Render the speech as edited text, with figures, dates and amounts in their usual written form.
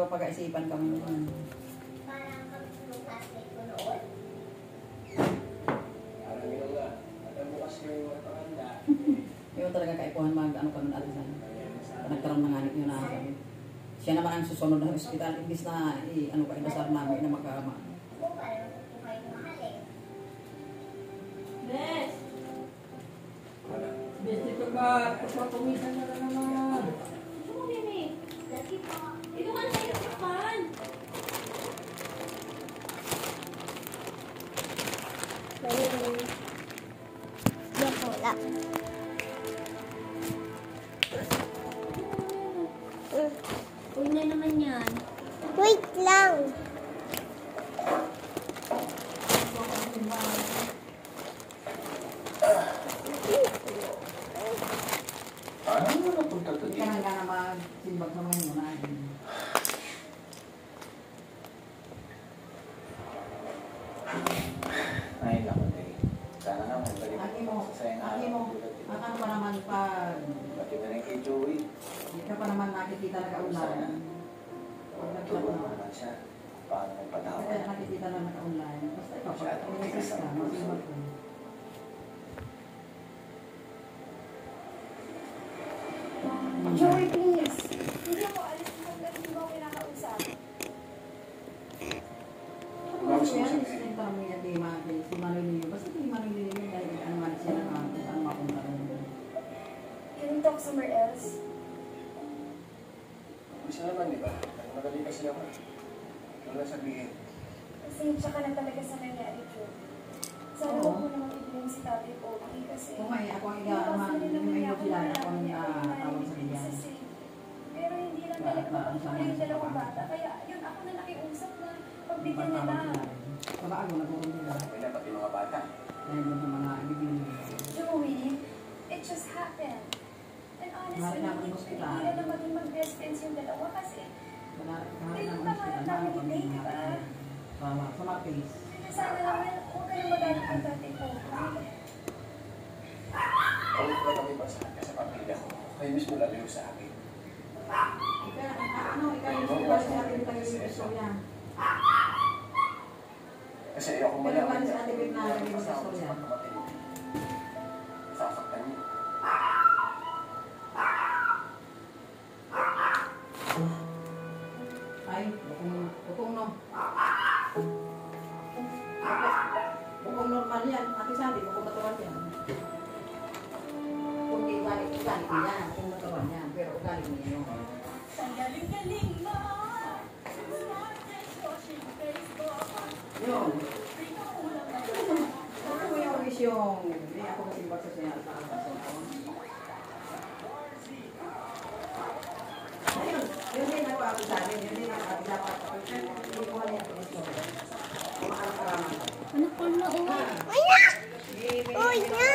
mapag-aisipan kami noon. Parang kami nung classmate ko noon. Parang yun nga. Alam mo kasi yung mga pakanda. Yung talaga kaipuhan mag-ano kami natin sa nagkaroon ng anik yun na kami. Siya naman ang susunod ng hospital. Imbis na ano ka inasar namin na magkama. Kung parang kung kayo mahalin. Bes! Wala. Bes, dito ka. Pagpapumisan na lang naman. Ito mo, Mimi. Lagi po. Dito ka na sa inupan. Yan po lang. Uy na naman yan. Wait lang. Ano mo napunta to Hindi dito? ka na nga mag-simbag sa mga muna. Ay, naku eh. Sana naman. balik Aki mo, sa sayang aki mo, akano pa naman pag Pati na rin kay Joey. hindi ka pa naman nakikita na kaunlayan. Pag Tuwa nagtapos na. naman siya. Paano may patawad? Kaya nakikita na naka-online. Basta ikaw, pag umisis ka, masimbag ka. Joey, please. Hindi ako alis hanggang hindi mo ako kinakausap. Ano yan? Isenta mo yan di Maki. Si Manilio. Basta si Manilio yun dahil ano man siya na kung saan mapunta rin. Can we talk somewhere else? Isa naman, di ba? Madali kasi ako. Ikaw lang sabihin. Pasensya ka na talaga sa nangyari, Joey. Sana Oo. huwag mo naman i-blame si Tatay Pogi kasi... Kung may ako ang iaman, yung may sila ako ang tawag sa kanya. Pero hindi lang talaga makakuha yung dalawang bata. Kaya yun ako na nakiusap na pagbigyan nila. Kabago na po nila. May na pati mga bata. Dahil yung sa mga ibigin nila. Joey, it just happened. And honestly, Mahal naman hindi yung ko hospital. pinigilan na maging mag-best friends yung dalawa kasi Wala Hindi ng mo pa hospital. namin i-date, di ba? Sa mga face. sana naman huwag ka na magalit kay Tatay Pogi. Ulit na kami basahan ka sa pamilya ko. Kayo mismo lalayo sa akin. Ikaw yung sila sa akin tayo yung istorya. Kasi ayoko Pero malaman kung sa ating na yung kasama ko istorya. sa pagkamatay mo. Sasaktan niyo. Ay, bukong no. Bukong normal yan. Ate Sandy, bukong katawan yan. Kung di ugali niya, bukong katawan yan. Pero ugali niya yun. Ang galing-galing mo! Yun. Ano mo yung wish yung... Hindi ako kasi baksa siya sa cellphone. Ayun. Yun din ako sa amin. Yun din ako dapat. Hindi ko niya ako gusto. Kumakarap-karaman. Ano po na uwi? Ah. Uy, na!